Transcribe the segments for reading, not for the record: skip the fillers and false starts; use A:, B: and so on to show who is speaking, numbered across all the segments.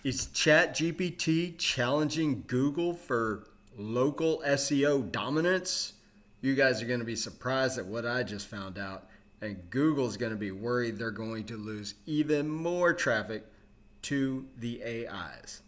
A: Is ChatGPT challenging Google for local SEO dominance? You guys are going to be surprised at what I just found out. And Google's going to be worried they're going to lose even more traffic to the AIs.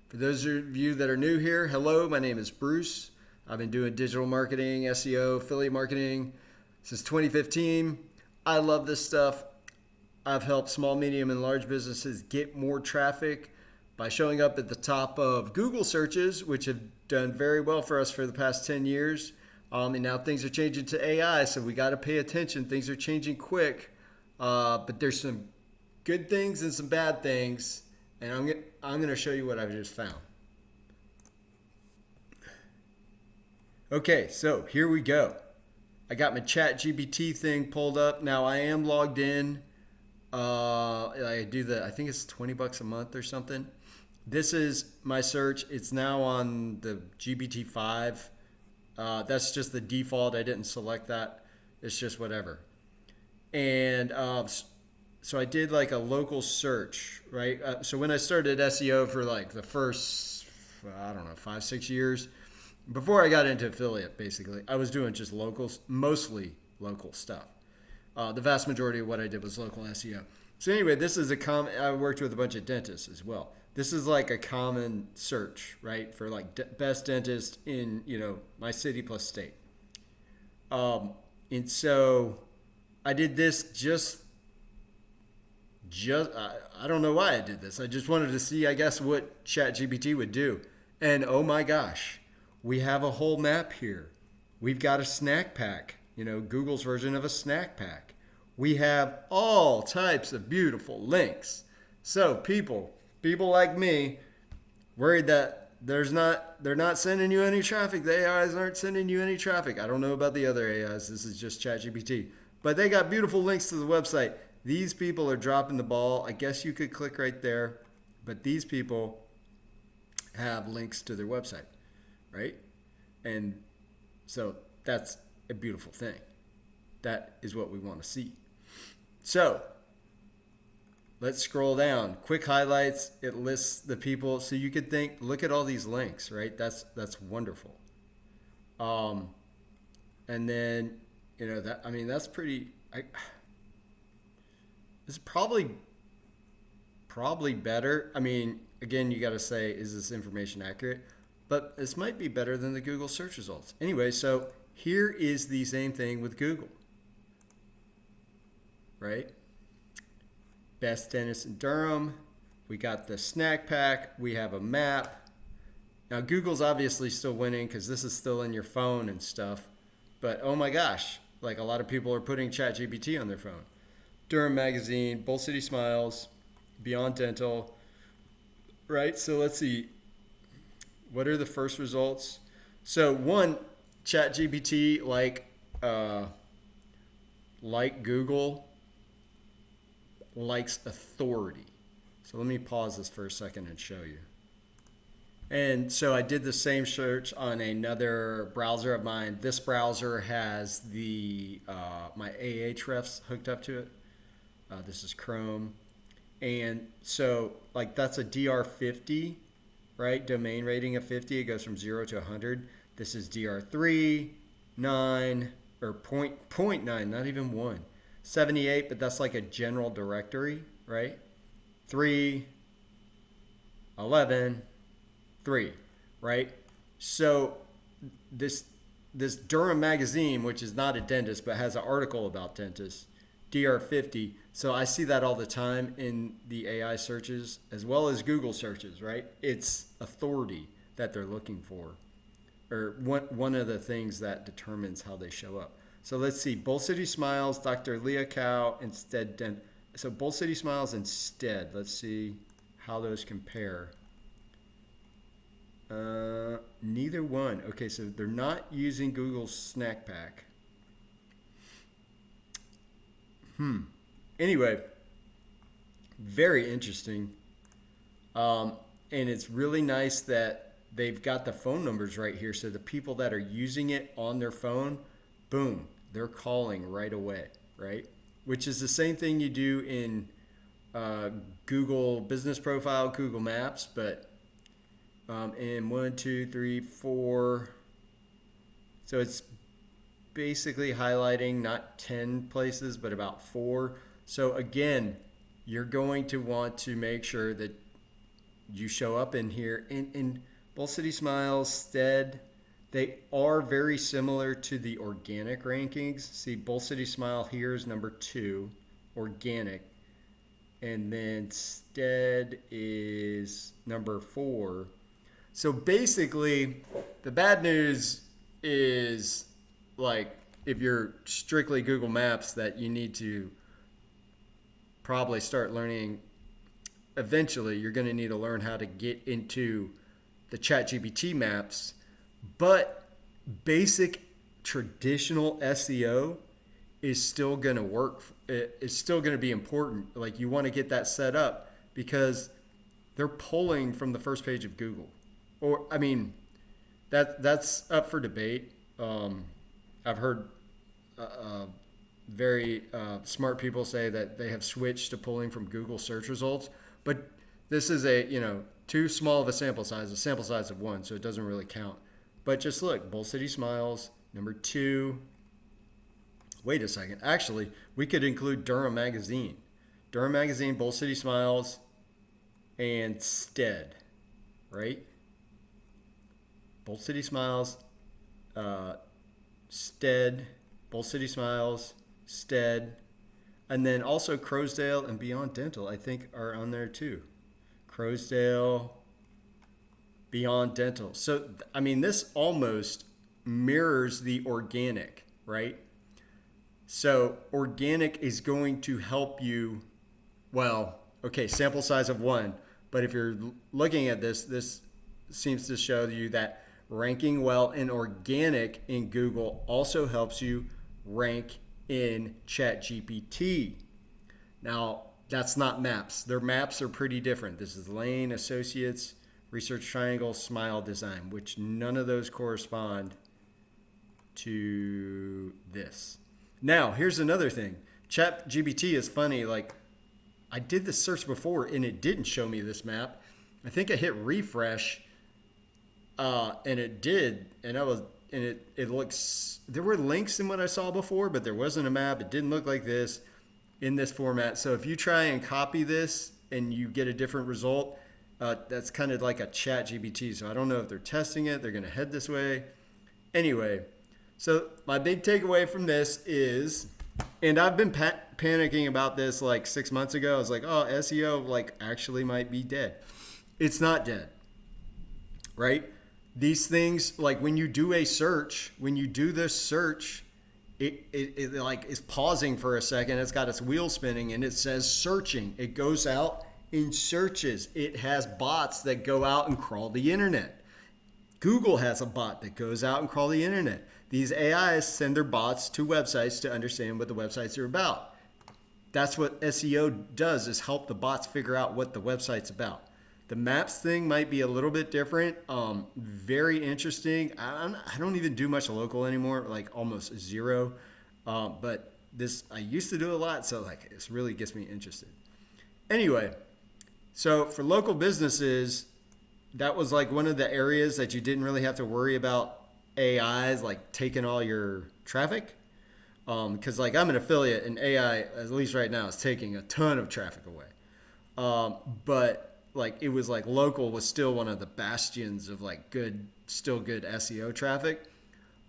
A: For those of you that are new here, hello, my name is Bruce. I've been doing digital marketing, SEO, affiliate marketing since 2015. I love this stuff. I've helped small, medium, and large businesses get more traffic by showing up at the top of Google searches, which have done very well for us for the past 10 years. And now things are changing to AI, so we got to pay attention. Things are changing quick, but there's some good things and some bad things, and I'm going to show you what I've just found. Okay, so here we go. I got my ChatGPT thing pulled up. Now I am logged in. I think it's $20 a month or something. This is my search. It's now on the GPT-5. That's just the default. I didn't select that. It's just whatever. And so I did like a local search, right? So when I started SEO for like the first, 5-6 years, before I got into affiliate, basically, I was doing just mostly local stuff. The vast majority of what I did was local SEO. So anyway, this is I worked with a bunch of dentists as well. This is like a common search, right? For like best dentist in, my city plus state. And so I did this I don't know why I did this. I just wanted to see, I guess, what ChatGPT would do. And oh my gosh, we have a whole map here. We've got a snack pack, Google's version of a snack pack. We have all types of beautiful links. So people like me worried that they're not sending you any traffic. The AIs aren't sending you any traffic. I don't know about the other AIs. This is just ChatGPT. But they got beautiful links to the website. These people are dropping the ball. I guess you could click right there. But these people have links to their website, right? And so that's a beautiful thing. That is what we want to see. So let's scroll down. Quick highlights. It lists the people, so you could think, look at all these links, right? That's wonderful. And then that's pretty. It's probably better. I mean, again, you got to say, is this information accurate? But this might be better than the Google search results. Anyway, so here is the same thing with Google, right? Best dentist in Durham. We got the snack pack. We have a map. Now, Google's obviously still winning because this is still in your phone and stuff. But oh my gosh, like a lot of people are putting ChatGPT on their phone. Durham Magazine, Bull City Smiles, Beyond Dental, right? So let's see. What are the first results? So one, ChatGPT, like Google, likes authority. So let me pause this for a second and show you. And so I did the same search on another browser of mine. This browser has my Ahrefs hooked up to it. This is Chrome. And so like that's a DR50, right? Domain rating of 50. It goes from 0 to 100. This is DR3, 9, or 0.9, not even 1. 78, but that's like a general directory, right? 3, 11, 3, right? So this Durham Magazine, which is not a dentist but has an article about dentists, DR50. So I see that all the time in the AI searches as well as Google searches, right? It's authority that they're looking for, or one of the things that determines how they show up. So let's see, Bull City Smiles, Dr. Leah Cow, Instead Dent. So Bull City Smiles Instead. Let's see how those compare. Neither one. Okay, so they're not using Google's snack pack. Anyway, very interesting. And it's really nice that they've got the phone numbers right here. So the people that are using it on their phone, boom, they're calling right away, right? Which is the same thing you do in Google Business Profile, Google Maps, but in 1, 2, 3, 4. So it's basically highlighting not 10 places, but about 4. So again, you're going to want to make sure that you show up in here. In Bold City Smiles, Stead, they are very similar to the organic rankings. See, Bold City Smile here is number 2, organic. And then Stead is number 4. So basically, the bad news is, like, if you're strictly Google Maps, that you need to probably start learning. Eventually, you're going to need to learn how to get into the ChatGPT maps. But basic traditional SEO is still going to work. It's still going to be important. Like, you want to get that set up because they're pulling from the first page of Google. Or, I mean, that's up for debate. I've heard very smart people say that they have switched to pulling from Google search results, but this is too small of a sample size of 1, so it doesn't really count. But just look, Bold City Smiles, number 2. Wait a second. Actually, we could include Durham Magazine. Durham Magazine, Bold City Smiles, and Stead, right? Bold City Smiles, Stead, Bold City Smiles, Stead, and then also Crowsdale and Beyond Dental, I think, are on there too. Crowsdale, Beyond Dental. So, I mean, this almost mirrors the organic, right? So, organic is going to help you, well, okay, sample size of 1, but if you're looking at this seems to show you that ranking well in organic in Google also helps you rank in ChatGPT. Now, that's not maps. Their maps are pretty different. This is Lane, Associates, Research Triangle, Smile Design, which none of those correspond to this. Now, here's another thing. ChatGPT is funny. Like, I did this search before and it didn't show me this map. I think I hit refresh. And it did, and it looks, there were links in what I saw before, but there wasn't a map. It didn't look like this in this format. So if you try and copy this and you get a different result, that's kind of like a ChatGPT. So I don't know if they're testing it. They're going to head this way. Anyway, so my big takeaway from this is, and I've been panicking about this like 6 months ago. I was like, oh, SEO like actually might be dead. It's not dead, right? These things, like when you do a search, when you do this search, it like is pausing for a second. It's got its wheel spinning and it says searching. It goes out and searches. It has bots that go out and crawl the internet. Google has a bot that goes out and crawl the internet. These AIs send their bots to websites to understand what the websites are about. That's what SEO does, is help the bots figure out what the website's about. The maps thing might be a little bit different. Very interesting. I don't even do much local anymore, like almost zero. But this, I used to do a lot, so like this really gets me interested. Anyway, so for local businesses, that was like one of the areas that you didn't really have to worry about AIs like taking all your traffic. Because like I'm an affiliate and AI, at least right now, is taking a ton of traffic away. But like it was like local was still one of the bastions of like good SEO traffic.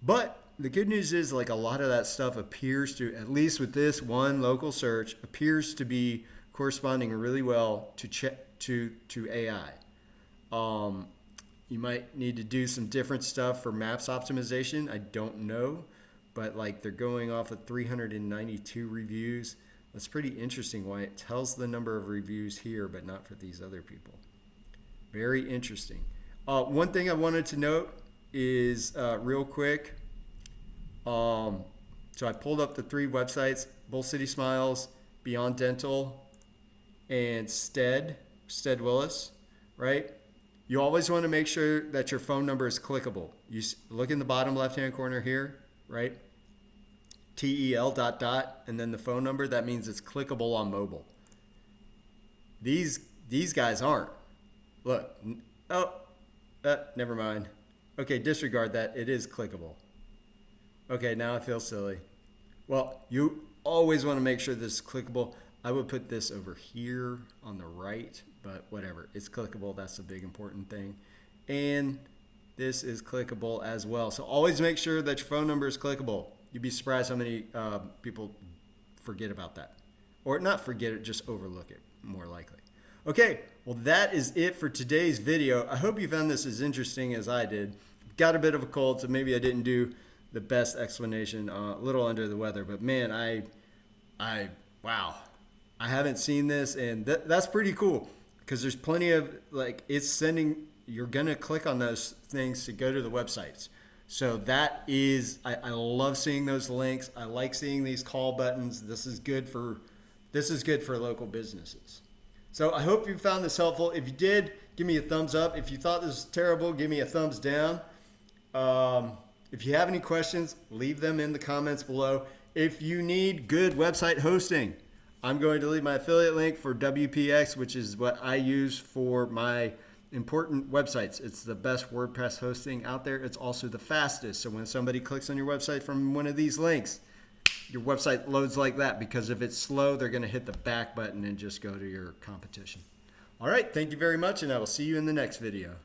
A: But the good news is like a lot of that stuff appears to, at least with this one local search, appears to be corresponding really well to AI. You might need to do some different stuff for maps optimization. I don't know, but like they're going off of 392 reviews. That's pretty interesting why it tells the number of reviews here, but not for these other people. Very interesting. One thing I wanted to note is real quick. So I pulled up the 3 websites, Bold City Smiles, Beyond Dental, and Stead Willis, right? You always want to make sure that your phone number is clickable. You look in the bottom left-hand corner here, right? TEL ... and then the phone number, that means it's clickable on mobile. These guys aren't. Look, oh, never mind. Okay, disregard that. It is clickable. Okay, now I feel silly. Well, you always want to make sure this is clickable. I would put this over here on the right, but whatever. It's clickable. That's the big important thing. And this is clickable as well. So always make sure that your phone number is clickable. You'd be surprised how many people forget about that. Or not forget it, just overlook it, more likely. Okay, well that is it for today's video. I hope you found this as interesting as I did. Got a bit of a cold, so maybe I didn't do the best explanation, a little under the weather, but man, wow. I haven't seen this, and that's pretty cool because there's plenty of, like, it's sending, you're going to click on those things to go to the websites. So that is, I love seeing those links. I like seeing these call buttons. This is good for local businesses. So I hope you found this helpful. If you did, give me a thumbs up. If you thought this was terrible, give me a thumbs down. If you have any questions, leave them in the comments below. If you need good website hosting, I'm going to leave my affiliate link for WPX, which is what I use for my important websites. It's the best WordPress hosting out there. It's also the fastest. So when somebody clicks on your website from one of these links, your website loads like that, because if it's slow, they're going to hit the back button and just go to your competition. All right. Thank you very much, and I will see you in the next video.